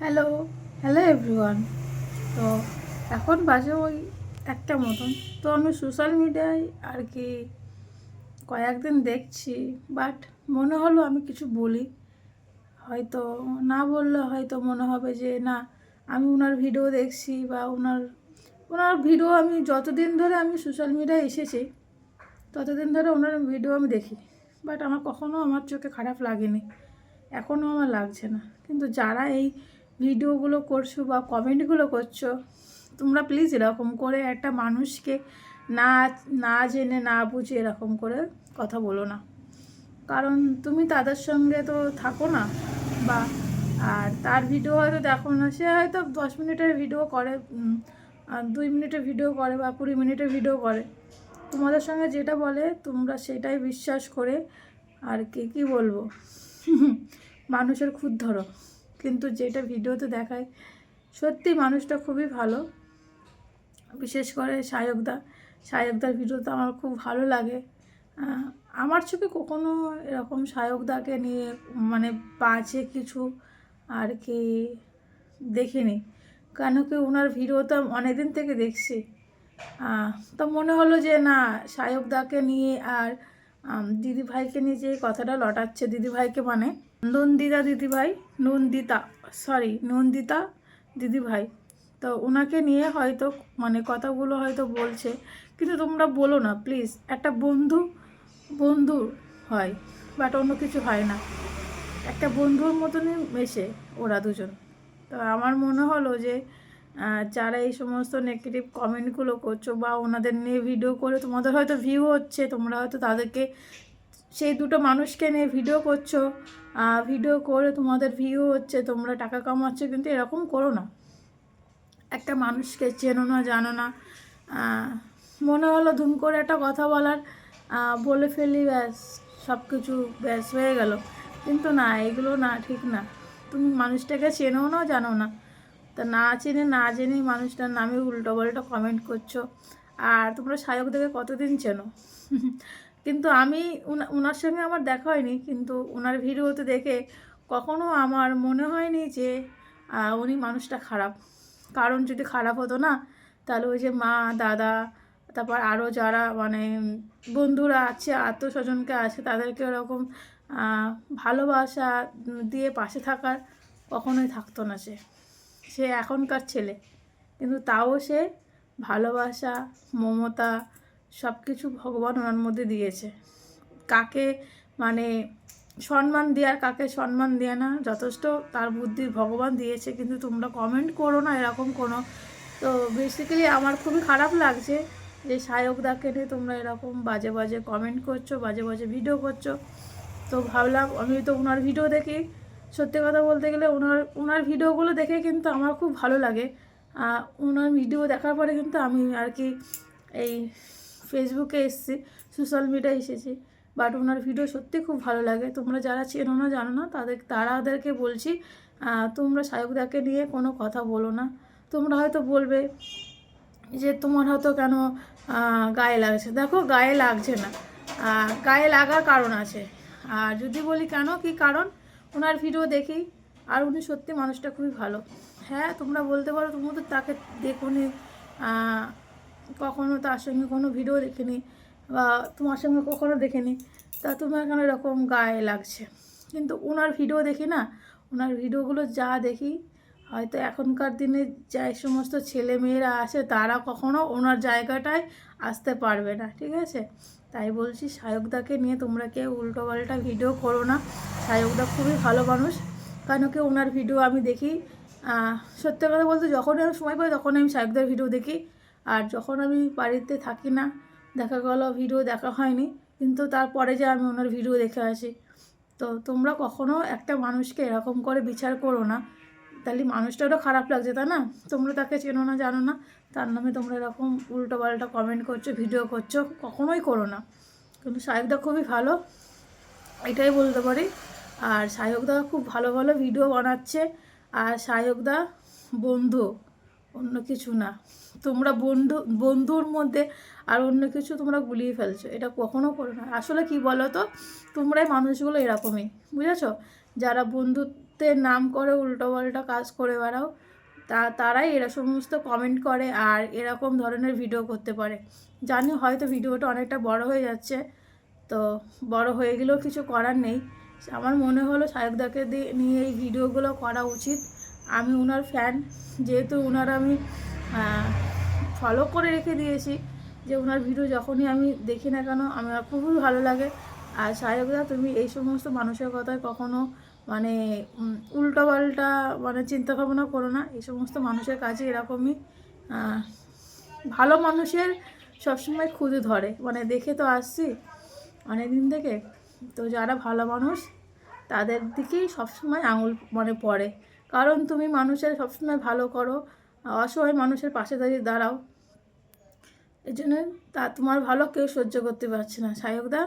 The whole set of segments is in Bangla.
Hello hello everyone. তো এখন বাজে ওই একটা মতন। তো আমি সোশ্যাল মিডিয়ায় আর কি কয়েকদিন দেখছি, বাট মনে হলো আমি কিছু বলি। হয়তো না বললে হয়তো মনে হবে যে না, আমি ওনার ভিডিও দেখছি বা ওনার ওনার ভিডিও আমি যতদিন ধরে আমি সোশ্যাল মিডিয়ায় এসেছি ততদিন ধরে ওনার ভিডিও আমি দেখি, বাট আমার কখনও আমার চোখে খারাপ লাগেনি, এখনও আমার লাগছে না। কিন্তু যারা এই ভিডিওগুলো করছো বা কমেন্টগুলো করছো, তোমরা প্লিজ এরকম করে একটা মানুষকে না না জেনে না বুঝে এরকম করে কথা বলো না। কারণ তুমি তাদের সঙ্গে তো থাকো না, বা আর তার ভিডিও হয়তো দেখো না, সে হয়তো 10 মিনিটের ভিডিও করে, 2 মিনিটের ভিডিও করে বা 20 মিনিটের ভিডিও করে। তোমাদের সঙ্গে যেটা বলে তোমরা সেটাই বিশ্বাস করে আর কি বলবো মানুষের খুদ ধরো। কিন্তু যেটা ভিডিওতে দেখায় সত্যি মানুষটা খুবই ভালো। বিশেষ করে সায়কদার ভিডিও তো আমার খুব ভালো লাগে। আমার চোখে কখনো এরকম সায়কদাকে নিয়ে মানে বাজে কিছু আর কি দেখিনি। কেন কি ওনার ভিডিও তো অনেক দিন থেকে দেখছি। তো মনে হলো যে না, সায়কদাকে নিয়ে আর দিদিভাইকে নিয়ে যে কথাটা লটাচ্ছে, দিদিভাইকে মানে নন্দিতা দিদিভাই, তো ওনাকে নিয়ে হয়তো মানে কথাগুলো হয়তো বলছে। কিন্তু তোমরা বলো না প্লিজ, একটা বন্ধু বন্ধু হয়, বাট অন্য কিছু হয় না। একটা বন্ধুর মতনই মেশে ওরা দুজন। তো আমার মনে হলো যে যারা এই সমস্ত নেগেটিভ কমেন্টগুলো করছো বা ওনাদের নিয়ে ভিডিও করে তোমাদের হয়তো ভিউ হচ্ছে, তোমরা হয়তো তাদেরকে সেই দুটো মানুষকে নিয়ে ভিডিও করছো, ভিডিও করে তোমাদের ভিউ হচ্ছে, তোমরা টাকা কামাচ্ছ, কিন্তু এরকম করো না। একটা মানুষকে চেনো না জানো না, মনে হলো ধুম করে একটা কথা বলে ফেলি, ব্যাস সব কিছু ব্যাস হয়ে গেল। কিন্তু না, এগুলো না, ঠিক না। তুমি মানুষটাকে চেনো না জানো না, তা না চেনে না জেনেই মানুষটার নামে উল্টো পাল্টা কমেন্ট করছো। আর তোমরা সায়কদাকে কতদিন চেনো কিন্তু আমি ওনার সঙ্গে আমার দেখা হয়নি, কিন্তু ওনার ভিডিওতে দেখে কখনো আমার মনে হয়নি যে উনি মানুষটা খারাপ। কারণ যদি খারাপ হতো না, তাহলে ওই যে মা দাদা, তারপর আরও যারা মানে বন্ধুরা আছে, আত্মস্বজনকে আছে, তাদেরকে ওরকম ভালোবাসা দিয়ে পাশে থাকার কখনোই থাকতো না। সে সে এখনকার ছেলে, কিন্তু তাও সে ভালোবাসা, মমতা সব কিছু ভগবান ওনার মধ্যে দিয়েছে। কাকে মানে সম্মান দেওয়ার, কাকে সম্মান দেয় না, যথেষ্ট তার বুদ্ধি ভগবান দিয়েছে। কিন্তু তোমরা কমেন্ট করো না এরকম কোনো। তো বেসিক্যালি আমার খুবই খারাপ লাগছে যে সায়কদাকে নিয়ে তোমরা এরকম বাজে বাজে কমেন্ট করছো, বাজে বাজে ভিডিও করছো। তো ভাবলাম, আমি তো ওনার ভিডিও দেখি, সত্যি কথা বলতে গেলে ওনার ভিডিওগুলো দেখে কিন্তু আমার খুব ভালো লাগে। ওনার ভিডিও দেখার পরে কিন্তু আমি আর কি এই ফেসবুকে এসেছি, সোশ্যাল মিডিয়ায় এসেছি। বাট ওনার ভিডিও সত্যি খুব ভালো লাগে। তোমরা যারা চেনো না জানো না, তাদেরকে বলছি, তোমরা সায়কদাকে নিয়ে কোনো কথা বলো না। তোমরা হয়তো বলবে যে তোমার হয়তো কেন গায়ে লাগছে। দেখো, গায়ে লাগছে না, গায়ে লাগার কারণ আছে। আর যদি বলি কেন, কি কারণ, ওনার ভিডিও দেখি আর উনি সত্যি মানুষটা খুবই ভালো। হ্যাঁ, তোমরা বলতে পারো তোমরা তো তাকে দেখোনি, কখনো তার সঙ্গে কোনো ভিডিও দেখিনি, বা তোমার সঙ্গে কখনো দেখিনি, তা তোমার কেন এরকম গায়ে লাগছে। কিন্তু ওনার ভিডিও দেখি না, ওনার ভিডিওগুলো যা দেখি, হয়তো এখনকার দিনে যে সমস্ত ছেলে মেয়েরা আসে তারা কখনো ওনার জায়গাটায় আসতে পারবে না, ঠিক আছে? তাই বলছি, সায়কদাকে নিয়ে তোমরা কেউ উল্টোপাল্টা ভিডিও করো না। সায়কদা খুবই ভালো মানুষ। কেন কি ওনার ভিডিও আমি দেখি, সত্যি কথা বলতে যখনই আমি সময় পাই তখনই আমি সায়কদার ভিডিও দেখি। আর যখন আমি বাড়িতে থাকি না, দেখা গেল ভিডিও দেখা হয়নি, কিন্তু তারপরে যে আমি ওনার ভিডিও দেখে আসি। তো তোমরা কখনো একটা মানুষকে এরকম করে বিচার করো না, তাহলে মানুষটারও খারাপ লাগছে, তাই না? তোমরা তাকে চেনো না জানো না, তার নামে তোমরা এরকম উল্টোপাল্টা কমেন্ট করছো, ভিডিও করছো, কখনোই করো না। কিন্তু সায়কদা খুবই ভালো, এটাই বলতে পারি। আর সায়কদা খুব ভালো ভালো ভিডিও বানাচ্ছে। আর সায়কদা বন্ধু, অন্য কিছু না। তোমরা বন্ধুর মধ্যে আর অন্য কিছু তোমরা গুলিয়ে ফেলছো, এটা কখনো করো না। আসলে কি বলো তো, তোমরাই মানুষগুলো এরকমই, বুঝেছো? যারা বন্ধুত্ব ভক্তের নাম করে উল্টোপাল্টা কাজ করে বেড়াও, তারাই এরা সমস্ত কমেন্ট করে আর এরকম ধরনের ভিডিও করতে পারে। জানি হয়তো ভিডিওটা অনেকটা বড় হয়ে যাচ্ছে, তো বড় হয়ে গেলেও কিছু করার নেই। আমার মনে হলো সায়কদাকে নিয়ে এই ভিডিওগুলো করা উচিত। আমি ওনার ফ্যান, যেহেতু ওনার আমি ফলো করে রেখে দিয়েছি, যে ওনার ভিডিও যখনই আমি দেখি না কেন আমার খুবই ভালো লাগে। আর সায়কদা, তুমি এই সমস্ত মানুষের কথায় কখনো মানে উল্টোপাল্টা মানে চিন্তাভাবনা করো না। এই সমস্ত মানুষের কাছে এরকমই ভালো মানুষের সবসময় খুঁজে ধরে, মানে দেখে তো আসছি অনেক দিন থেকে। তো যারা ভালো মানুষ তাদের দিকেই সবসময় আঙুল মানে পড়ে, কারণ তুমি মানুষের সবসময় ভালো করো, অসহায় মানুষের পাশে দাঁড়াও। এই জন্য তোমার ভালো কেউ সহ্য করতে পারছে না। সায়কদা,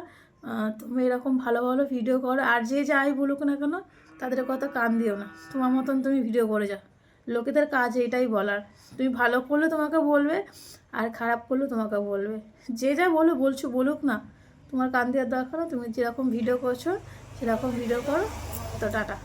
তুমি এরকম ভালো ভালো ভিডিও করো, আর যে যাই বলুক না কেন তাদের কথা কান দিও না। তোমার মতন তুমি ভিডিও করে যাও, লোকেদের কাজ এটাই বলার। তুমি ভালো করলে তোমাকে বলবে, আর খারাপ করলে তোমাকে বলবে। যে যা বলুক না, তোমার কান দেওয়ার দরকার না। তুমি যেরকম ভিডিও করছো সেরকম ভিডিও করো। তো টাটা।